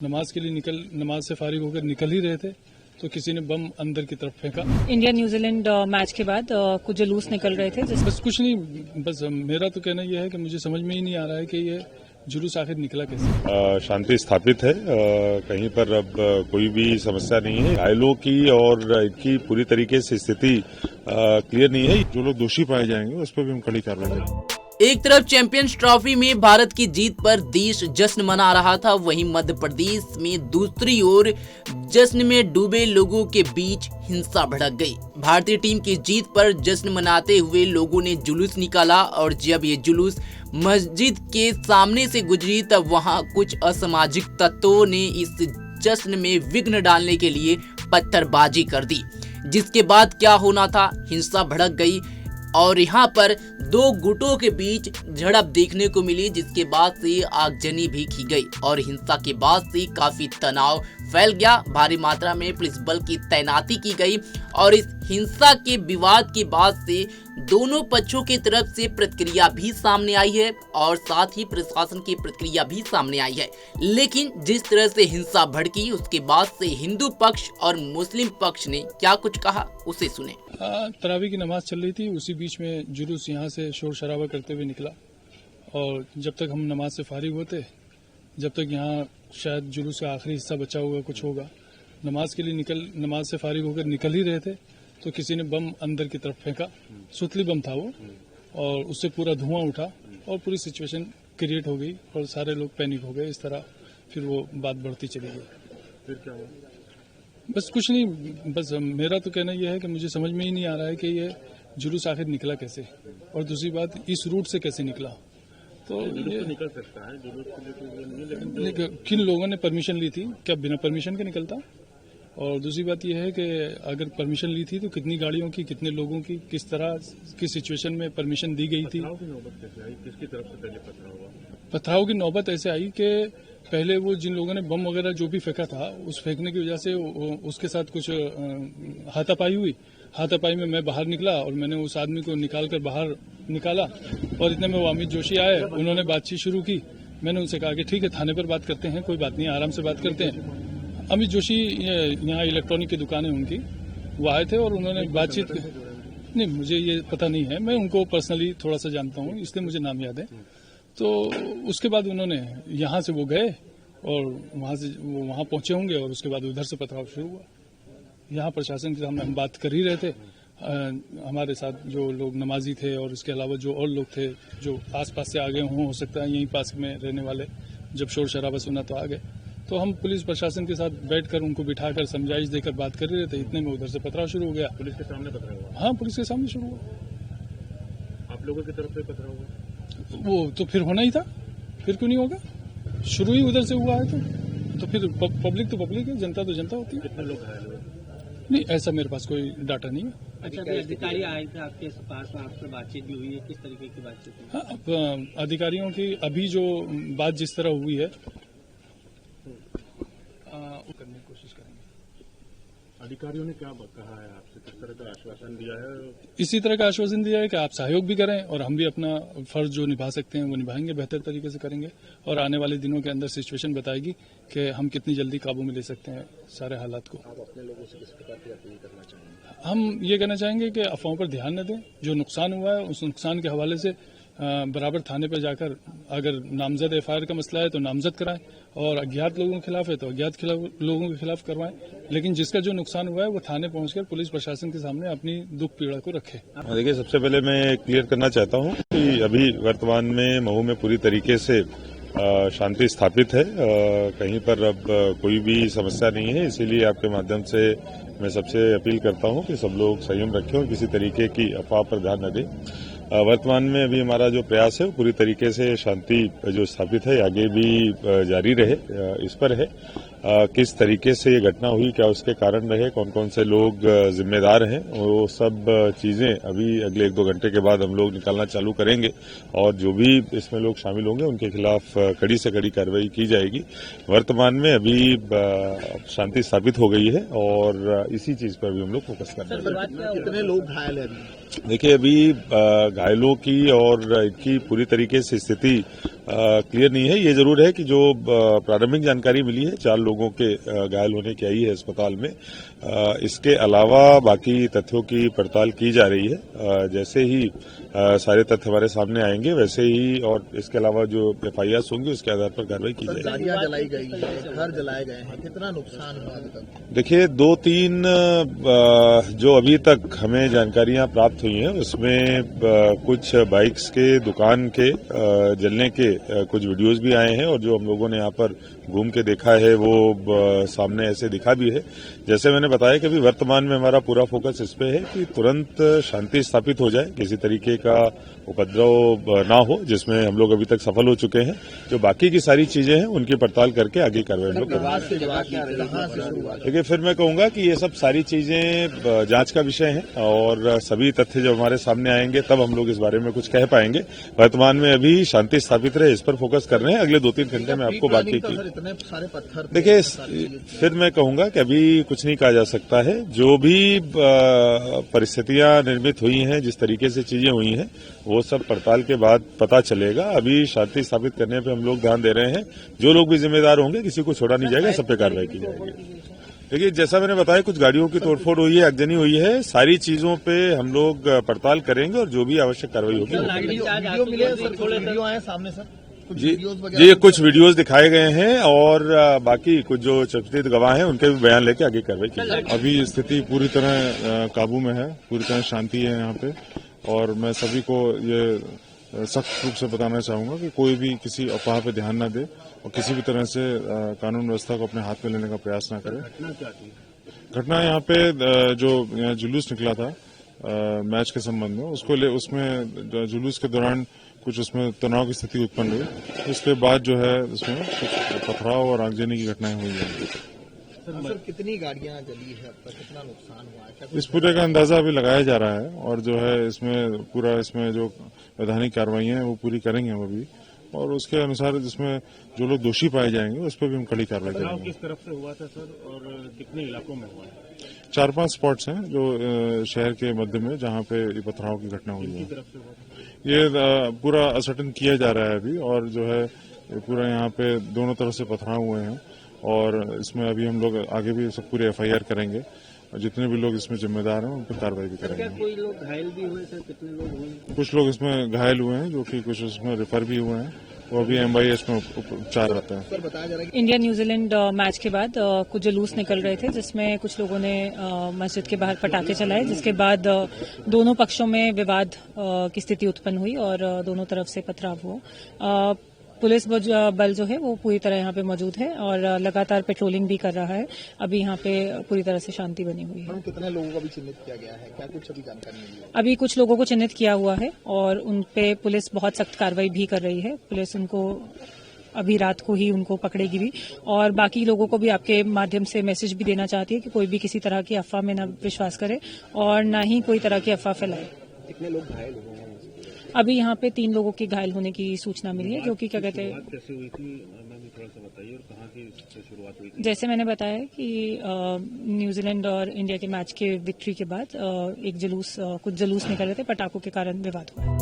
नमाज के लिए नमाज से फारिग होकर निकल ही रहे थे तो किसी ने बम अंदर की तरफ फेंका। इंडिया न्यूजीलैंड मैच के बाद कुछ जुलूस निकल रहे थे बस कुछ नहीं, बस मेरा तो कहना यह है कि मुझे समझ में ही नहीं आ रहा है कि ये जुलूस आखिर निकला कैसे। शांति स्थापित है, कहीं पर अब कोई भी समस्या नहीं है। घायलों की और इनकी पूरी तरीके से स्थिति क्लियर नहीं है। जो लोग दोषी पाए जाएंगे उस पर भी हम कड़ी कार्रवाई करेंगे। एक तरफ चैंपियंस ट्रॉफी में भारत की जीत पर देश जश्न मना रहा था, वहीं मध्य प्रदेश में दूसरी ओर जश्न में डूबे लोगों के बीच हिंसा भड़क गई। भारतीय टीम की जीत पर जश्न मनाते हुए लोगों ने जुलूस निकाला और जब ये जुलूस मस्जिद के सामने से गुजरी तब वहां कुछ असामाजिक तत्वों ने इस जश्न में विघ्न डालने के लिए पत्थरबाजी कर दी, जिसके बाद क्या होना था, हिंसा भड़क गई और यहाँ पर दो गुटों के बीच झड़प देखने को मिली, जिसके बाद से आगजनी भी की गई और हिंसा के बाद से काफी तनाव फैल गया। भारी मात्रा में पुलिस बल की तैनाती की गई और इस हिंसा के विवाद के बाद से दोनों पक्षों की तरफ से प्रतिक्रिया भी सामने आई है और साथ ही प्रशासन की प्रतिक्रिया भी सामने आई है। लेकिन जिस तरह से हिंसा भड़की उसके बाद से हिंदू पक्ष और मुस्लिम पक्ष ने क्या कुछ कहा, उसे सुने। तरावी की नमाज चल रही थी, उसी बीच में जुलूस यहाँ से शोर शराबा करते हुए निकला और जब तक हम नमाज से फारिग होते, जब तक यहाँ शायद जुलूस का आखिरी हिस्सा बचा हुआ कुछ होगा, नमाज के लिए नमाज से फारिग होकर निकल ही रहे थे तो किसी ने बम अंदर की तरफ फेंका। सुतली बम था वो और उससे पूरा धुआं उठा और पूरी सिचुएशन क्रिएट हो गई और सारे लोग पैनिक हो गए। इस तरह फिर वो बात बढ़ती चली गई। फिर क्या हुआ? बस कुछ नहीं, बस मेरा तो कहना यह है कि मुझे समझ में ही नहीं आ रहा है कि ये जुलूस आखिर निकला कैसे और दूसरी बात इस रूट से कैसे निकला। तो ये निकल सकता है जुलूस के लिए, किन लोगों ने परमिशन ली थी, क्या बिना परमिशन के निकलता? और दूसरी बात यह है कि अगर परमिशन ली थी तो कितनी गाड़ियों की, कितने लोगों की, किस तरह की सिचुएशन में परमिशन दी गई थी। पथराव की नौबत कैसे आई? किसकी तरफ से पहले पथराव हुआ? पथराव की नौबत ऐसे आई कि पहले वो जिन लोगों ने बम वगैरह जो भी फेंका था उस फेंकने की वजह से उसके साथ कुछ हाथापाई हुई। हाथापाई में मैं बाहर निकला और मैंने उस आदमी को निकालकर बाहर निकाला और इतने में वो अमित जोशी आए, उन्होंने बातचीत शुरू की। मैंने उनसे कहा कि ठीक है, थाने पर बात करते हैं, कोई बात नहीं, आराम से बात करते हैं। अमित जोशी यहाँ इलेक्ट्रॉनिक की दुकान है उनकी, वो आए थे और उन्होंने बातचीत नहीं, मुझे ये पता नहीं है, मैं उनको पर्सनली थोड़ा सा जानता हूँ इसलिए मुझे नाम याद है। तो उसके बाद उन्होंने यहाँ से वो गए और वहाँ से वो वहाँ पहुंचे होंगे और उसके बाद उधर से पथराव शुरू हुआ। यहाँ प्रशासन के सामने हम बात कर ही रहे थे, हमारे साथ जो लोग नमाजी थे और इसके अलावा जो और लोग थे जो आसपास से आ गए हों, हो सकता है यहीं पास में रहने वाले, जब शोर शराबा सुना तो आ गए। तो हम पुलिस प्रशासन के साथ बैठकर उनको बिठाकर समझाइश देकर बात कर रहे थे, इतने में उधर से पथराव शुरू हो गया। पुलिस के सामने पथराव हुआ? हाँ, पुलिस के सामने शुरू हुआ। आप लोगों की तरफ से पथराव हुआ? वो तो फिर होना ही था, फिर क्यों नहीं होगा? शुरू ही उधर से हुआ है तो फिर पब्लिक तो पब्लिक है, जनता तो जनता होती है। कितने लोग घायल हुए? नहीं, ऐसा मेरे पास कोई डाटा नहीं है। अच्छा, अधिकारी आए थे आपके पास, आपसे बातचीत भी हुई है, किस तरीके की बातचीत हुई? हाँ, अब अधिकारियों की अभी जो बात जिस तरह हुई है वो करने की कोशिश करेंगे। अधिकारियों ने क्या कहा है आपसे, किस तरह का आश्वासन दिया है? इसी तरह का आश्वासन दिया है कि आप सहयोग भी करें और हम भी अपना फर्ज जो निभा सकते हैं वो निभाएंगे, बेहतर तरीके से करेंगे और आने वाले दिनों के अंदर सिचुएशन बताएगी कि हम कितनी जल्दी काबू में ले सकते हैं सारे हालात को। आप अपने लोगों से किस प्रकार की अपील करना चाहेंगे? हम ये कहना चाहेंगे कि अफवाहों पर ध्यान न दें, जो नुकसान हुआ है उस नुकसान के हवाले से बराबर थाने पर जाकर अगर नामजद एफआईआर का मसला है तो नामजद कराएं और अज्ञात लोगों के खिलाफ है तो अज्ञात लोगों के खिलाफ करवाएं, लेकिन जिसका जो नुकसान हुआ है वो थाने पहुंचकर पुलिस प्रशासन के सामने अपनी दुख पीड़ा को रखे। देखिए, सबसे पहले मैं क्लियर करना चाहता हूँ कि अभी वर्तमान में मऊ में पूरी तरीके से शांति स्थापित है, कहीं पर अब कोई भी समस्या नहीं है। इसीलिए आपके माध्यम से मैं सबसे अपील करता हूँ कि सब लोग संयम रखें और किसी तरीके की अफवाह पर ध्यान न दें। वर्तमान में अभी हमारा जो प्रयास है वो पूरी तरीके से शांति जो स्थापित है आगे भी जारी रहे, इस पर है। किस तरीके से ये घटना हुई, क्या उसके कारण रहे, कौन कौन से लोग जिम्मेदार हैं, वो सब चीजें अभी अगले 1-2 घंटे के बाद हम लोग निकालना चालू करेंगे और जो भी इसमें लोग शामिल होंगे उनके खिलाफ कड़ी से कड़ी कार्रवाई की जाएगी। वर्तमान में अभी शांति स्थापित हो गई है और इसी चीज पर भी हम लोग फोकस कर रहे हैं। कितने लोग घायल हैं? देखिए, अभी घायलों की और इनकी पूरी तरीके से स्थिति क्लियर नहीं है। ये जरूर है कि जो प्रारंभिक जानकारी मिली है 4 लोगों के घायल होने की आई है अस्पताल में। इसके अलावा बाकी तथ्यों की पड़ताल की जा रही है। जैसे ही सारे तथ्य हमारे सामने आएंगे वैसे ही और इसके अलावा जो FIRs होंगी उसके आधार पर कार्रवाई की जाएगी। गाड़ियां जलाई गई है, घर जलाए गए हैं, कितना नुकसान हुआ अभी तक? देखिए, 2-3 जो अभी तक हमें जानकारियां प्राप्त हुई हैं उसमें कुछ बाइक्स के दुकान के जलने के कुछ वीडियोस भी आए हैं और जो हम लोगों ने यहाँ पर घूम के देखा है वो सामने ऐसे दिखा भी है। जैसे मैंने बताया कि अभी वर्तमान में हमारा पूरा फोकस इस पे है कि तुरंत शांति स्थापित हो जाए, किसी तरीके का उपद्रव ना हो, जिसमें हम लोग अभी तक सफल हो चुके हैं। जो बाकी की सारी चीजें हैं उनकी पड़ताल करके आगे कार्रवाई हम लोग करेंगे। देखिए, फिर मैं कहूंगा कि ये सब सारी चीजें जांच का विषय है और सभी तथ्य जब हमारे सामने आएंगे तब हम लोग इस बारे में कुछ कह पाएंगे। वर्तमान में अभी शांति स्थापित रहे इस पर फोकस कर रहे हैं। अगले 2-3 घंटे में आपको बाकी की इतने सारे पत्थर। देखिए, फिर मैं कहूंगा कि अभी कुछ नहीं कहा जा सकता है। जो भी परिस्थितियां निर्मित हुई हैं, जिस तरीके से चीजें हुई हैं, वो सब पड़ताल के बाद पता चलेगा। अभी शांति स्थापित करने पे हम लोग ध्यान दे रहे हैं। जो लोग भी जिम्मेदार होंगे किसी को छोड़ा नहीं जाएगा, सब पे कार्रवाई की जाएगी। देखिए, जैसा मैंने बताया, कुछ गाड़ियों की तोड़फोड़ हुई है, आगजनी हुई है। सारी चीजों पे हम लोग पड़ताल करेंगे और जो भी आवश्यक कार्रवाई होगी वीडियो आए सामने सर? जी, कुछ वीडियोस दिखाए गए हैं और बाकी कुछ जो चर्चित गवाह हैं उनके भी बयान लेके आगे कार्रवाई की जाएगी। अभी स्थिति पूरी तरह काबू में है, पूरी तरह शांति है यहाँ पे और मैं सभी को ये सख्त रूप से बताना चाहूंगा कि कोई भी किसी अफवाह पे ध्यान न दे और किसी भी तरह से कानून व्यवस्था को अपने हाथ में लेने का प्रयास न करे। घटना यहाँ पे जो जुलूस निकला था मैच के संबंध में, उसमें जुलूस के दौरान कुछ उसमें तनाव की स्थिति उत्पन्न हुई। उसके बाद जो है उसमें कुछ पथराव और आगजनी की घटनाएं हुई हैं। सर, कितनी गाड़ियां जली है, अब तक कितना नुकसान हुआ है? इस पूरे का अंदाजा अभी लगाया जा रहा है और जो है इसमें जो वैधानिक कार्रवाइयां हैं वो पूरी करेंगे हम अभी और उसके अनुसार जिसमें जो लोग दोषी पाए जाएंगे उस पर भी हम कड़ी कार्रवाई करेंगे। किस तरफ से हुआ था सर और कितने इलाकों में हुआ है? 4-5 स्पॉट्स हैं जो शहर के मध्य में जहां पे ये पथराव की घटना हुई है। ये पूरा असर्टन किया जा रहा है अभी और जो है पूरा यहाँ पे दोनों तरफ से पथराव हुए हैं और इसमें अभी हम लोग आगे भी सब पूरे FIR करेंगे और जितने भी लोग इसमें जिम्मेदार हैं उन पर कार्रवाई भी करेंगे। कोई लोग घायल भी हुए सर? कितने लोग हुए? कुछ लोग इसमें घायल हुए हैं जो कि कुछ उसमें रेफर भी हुए हैं, वो अभी MIS में उपचार रहते हैं। सर, बताया जा रहा है इंडिया न्यूजीलैंड मैच के बाद कुछ जुलूस निकल रहे थे जिसमें कुछ लोगों ने मस्जिद के बाहर पटाखे चलाए, जिसके बाद दोनों पक्षों में विवाद की स्थिति उत्पन्न हुई और दोनों तरफ से पथराव हुआ। पुलिस बल जो है वो पूरी तरह यहाँ पे मौजूद है और लगातार पेट्रोलिंग भी कर रहा है। अभी यहाँ पे पूरी तरह से शांति बनी हुई है। कितने लोगों को भी चिन्हित किया गया है, क्या कुछ अभी जानकारी मिली है? अभी कुछ लोगों को चिन्हित किया हुआ है और उन पे पुलिस बहुत सख्त कार्रवाई भी कर रही है। पुलिस उनको अभी रात को ही उनको पकड़ेगी भी और बाकी लोगों को भी आपके माध्यम से मैसेज भी देना चाहती है कि कोई भी किसी तरह की अफवाह में न विश्वास करे और न ही कोई तरह की अफवाह फैलाए। कितने लोग घायल हुए हैं? अभी यहाँ पे 3 लोगों के घायल होने की सूचना मिली है, जो कि क्या कहते हैं, कैसे हुई थी मैम, थोड़ा सा बताइए और कहाँ से शुरुआत हुई थी? जैसे मैंने बताया कि न्यूजीलैंड और इंडिया के मैच के विक्ट्री के बाद कुछ जुलूस निकल रहे थे, पटाखों के कारण विवाद हुआ।